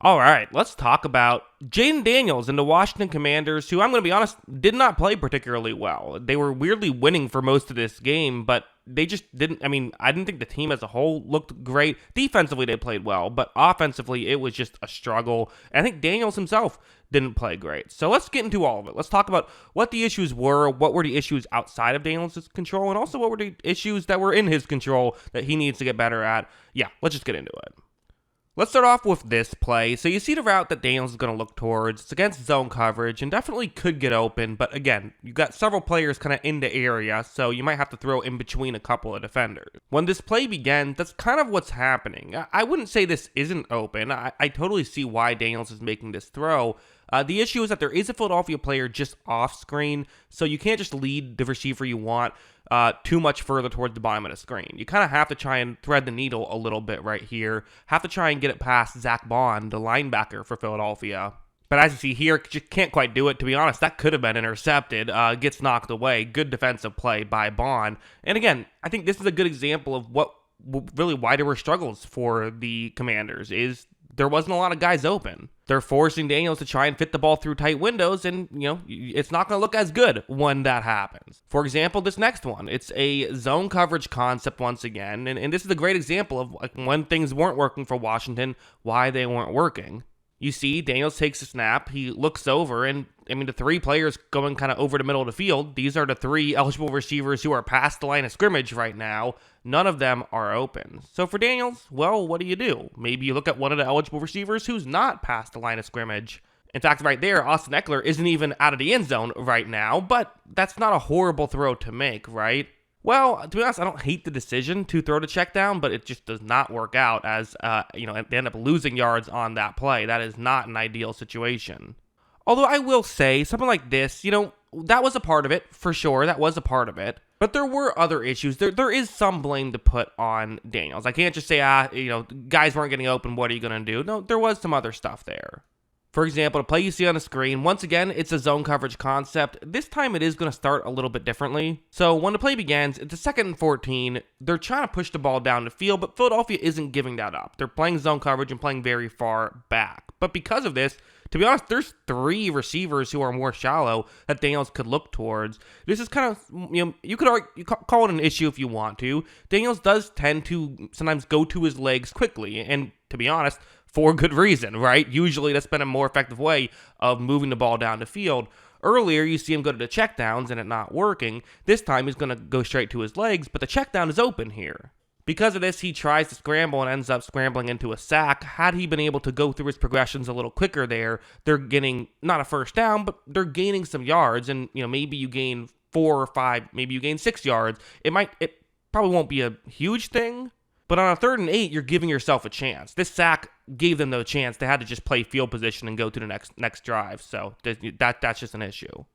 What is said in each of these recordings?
All right, let's talk about Jayden Daniels and the Washington Commanders, who I'm going to be honest, did not play particularly well. They were weirdly winning for most of this game, but they just didn't. I mean, I didn't think the team as a whole looked great. Defensively, they played well, but offensively, it was just a struggle. And I think Daniels himself didn't play great. So let's get into all of it. Let's talk about what the issues were, what were the issues outside of Daniels' control, and also what were the issues that were in his control that he needs to get better at. Yeah, let's just get into it. Let's start off with this play. So you see the route that Daniels is going to look towards. It's against zone coverage and definitely could get open. But again, you've got several players kind of in the area, so you might have to throw in between a couple of defenders. When this play begins, that's kind of what's happening. I wouldn't say this isn't open. I totally see why Daniels is making this throw. The issue is that there is a Philadelphia player just off screen, so you can't just lead the receiver you want too much further towards the bottom of the screen. You kind of have to try and thread the needle a little bit right here. Have to try and get it past Zach Bond, the linebacker for Philadelphia. But as you see here, just can't quite do it. To be honest, that could have been intercepted. Gets knocked away. Good defensive play by Bond. And again, I think this is a good example of what really why there were struggles for the Commanders is there wasn't a lot of guys open. They're forcing Daniels to try and fit the ball through tight windows, and, it's not going to look as good when that happens. For example, this next one, it's a zone coverage concept once again, and this is a great example of when things weren't working for Washington, why they weren't working. You see, Daniels takes a snap, he looks over, and the three players going kind of over the middle of the field, these are the three eligible receivers who are past the line of scrimmage right now. None of them are open. So for Daniels, well, what do? Maybe you look at one of the eligible receivers who's not past the line of scrimmage. In fact, right there, Austin Eckler isn't even out of the end zone right now, but that's not a horrible throw to make, right? Well, to be honest, I don't hate the decision to throw the check down, but it just does not work out as, they end up losing yards on that play. That is not an ideal situation. Although I will say, something like this, that was a part of it, for sure. That was a part of it. But there were other issues. There is some blame to put on Daniels. I can't just say, guys weren't getting open, what are you going to do? No, there was some other stuff there. For example, the play you see on the screen, once again, it's a zone coverage concept. This time it is going to start a little bit differently. So when the play begins, it's a 2nd and 14. They're trying to push the ball down the field, but Philadelphia isn't giving that up. They're playing zone coverage and playing very far back. But because of this, to be honest, there's three receivers who are more shallow that Daniels could look towards. This is kind of, you could call it an issue if you want to. Daniels does tend to sometimes go to his legs quickly, and to be honest, for good reason, right? Usually that's been a more effective way of moving the ball down the field. Earlier, you see him go to the checkdowns and it not working. This time, he's going to go straight to his legs, but the checkdown is open here. Because of this, he tries to scramble and ends up scrambling into a sack. Had he been able to go through his progressions a little quicker there, they're getting not a first down, but they're gaining some yards. And, maybe you gain 4 or 5, maybe you gain 6 yards. It probably won't be a huge thing, but on a 3rd and 8, you're giving yourself a chance. This sack gave them no chance. They had to just play field position and go to the next drive. So that's just an issue.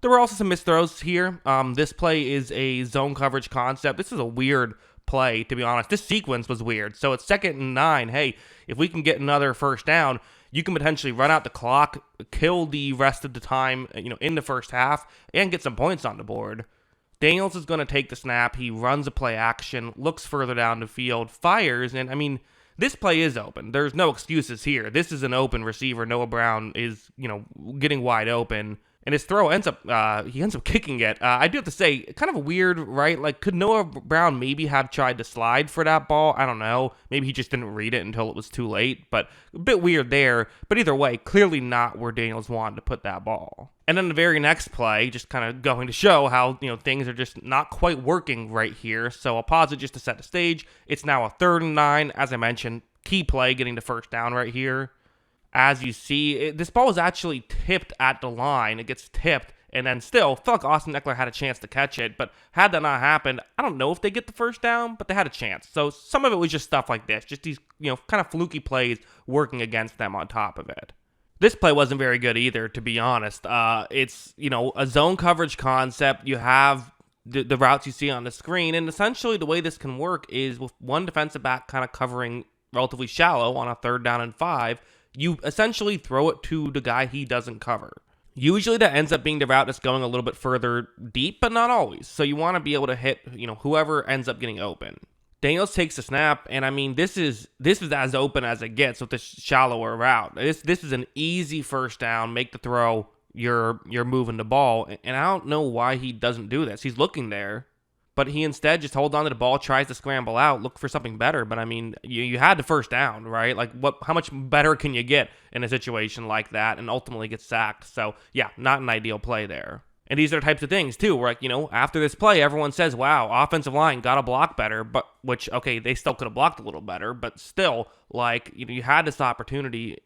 There were also some missed throws here. This play is a zone coverage concept. This is a weird play, to be honest. This sequence was weird. So it's 2nd and 9. Hey, if we can get another first down, you can potentially run out the clock, kill the rest of the time, in the first half, and get some points on the board. Daniels is going to take the snap. He runs a play action, looks further down the field, fires, and this play is open. There's no excuses here. This is an open receiver. Noah Brown is, getting wide open. And his throw ends up kicking it. I do have to say, kind of weird, right? Like, could Noah Brown maybe have tried to slide for that ball? I don't know. Maybe he just didn't read it until it was too late. But a bit weird there. But either way, clearly not where Daniels wanted to put that ball. And then the very next play, just kind of going to show how, things are just not quite working right here. So I'll pause it just to set the stage. It's now a 3rd and 9. As I mentioned, key play, getting the first down right here. As you see, this ball was actually tipped at the line. It gets tipped, and then still, felt like Austin Eckler had a chance to catch it, but had that not happened, I don't know if they get the first down, but they had a chance. So some of it was just stuff like this, just these, kind of fluky plays working against them on top of it. This play wasn't very good either, to be honest. It's, a zone coverage concept. You have the routes you see on the screen, and essentially the way this can work is with one defensive back kind of covering relatively shallow on a 3rd down and 5, you essentially throw it to the guy he doesn't cover. Usually that ends up being the route that's going a little bit further deep, but not always. So you want to be able to hit, whoever ends up getting open. Daniels takes the snap, and I mean, this is as open as it gets with this shallower route. This is an easy first down. Make the throw. You're moving the ball, and I don't know why he doesn't do this. He's looking there, but he instead just holds on to the ball, tries to scramble out, look for something better. But I mean, you had the first down, right? Like, how much better can you get in a situation like that, and ultimately get sacked? So yeah, not an ideal play there. And these are the types of things, too, where, like, after this play, everyone says, wow, offensive line got to block better, but which, okay, they still could have blocked a little better, but still, like, you had this opportunity.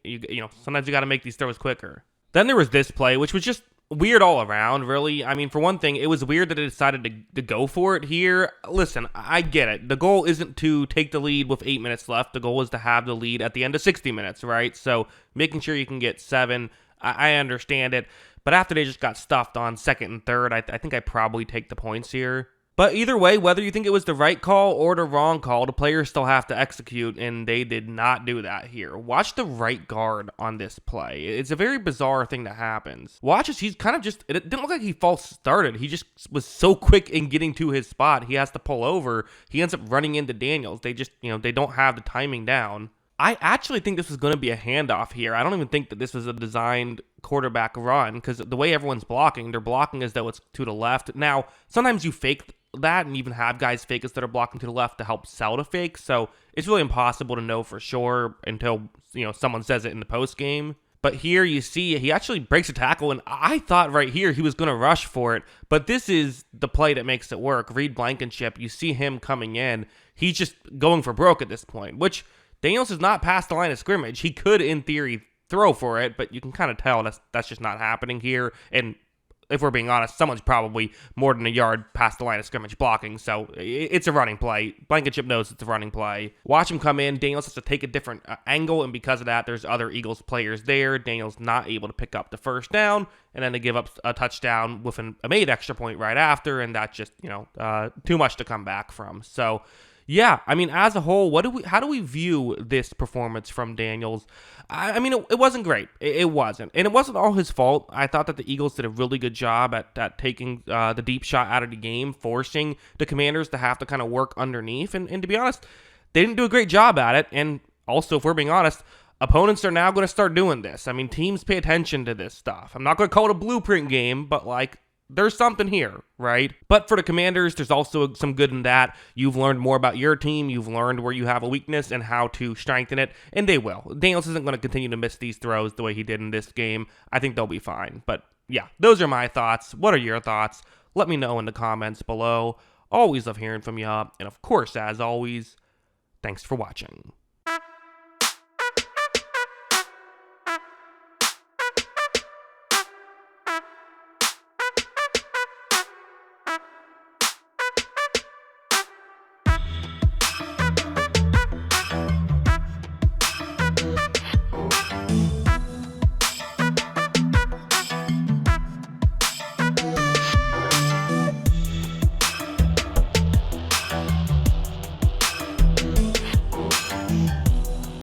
Sometimes you got to make these throws quicker. Then there was this play, which was just weird all around, really. I mean, for one thing, it was weird that they decided to go for it here. Listen, I get it. The goal isn't to take the lead with 8 minutes left. The goal is to have the lead at the end of 60 minutes, right? So making sure you can get 7, I understand it. But after they just got stuffed on second and third, I think I probably take the points here. But either way, whether you think it was the right call or the wrong call, the players still have to execute, and they did not do that here. Watch the right guard on this play. It's a very bizarre thing that happens. Watch as he's kind of just, it didn't look like he false started. He just was so quick in getting to his spot. He has to pull over. He ends up running into Daniels. They just, they don't have the timing down. I actually think this was going to be a handoff here. I don't even think that this was a designed quarterback run, because the way everyone's blocking, they're blocking as though it's to the left. Now, sometimes you fake that and even have guys fake us that are blocking to the left to help sell the fake, so it's really impossible to know for sure until someone says it in the post game. But here you see he actually breaks a tackle, and I thought right here he was going to rush for it, but this is the play that makes it work. Reed Blankenship, you see him coming in, he's just going for broke at this point, which Daniels is not past the line of scrimmage. He could, in theory, throw for it, but you can kind of tell that's just not happening here. And if we're being honest, someone's probably more than a yard past the line of scrimmage blocking, so it's a running play. Blankenship knows it's a running play. Watch him come in. Daniels has to take a different angle, and because of that, there's other Eagles players there. Daniels not able to pick up the first down, and then they give up a touchdown with a made extra point right after, and that's just, too much to come back from. So, yeah, I mean, as a whole, how do we view this performance from Daniels? I mean, it wasn't great. It wasn't. And it wasn't all his fault. I thought that the Eagles did a really good job at taking the deep shot out of the game, forcing the Commanders to have to kind of work underneath. And to be honest, they didn't do a great job at it. And also, if we're being honest, opponents are now going to start doing this. I mean, teams pay attention to this stuff. I'm not going to call it a blueprint game, but there's something here, right? But for the Commanders, there's also some good in that. You've learned more about your team. You've learned where you have a weakness and how to strengthen it, and they will. Daniels isn't going to continue to miss these throws the way he did in this game. I think they'll be fine. But yeah, those are my thoughts. What are your thoughts? Let me know in the comments below. Always love hearing from you. And of course, as always, thanks for watching.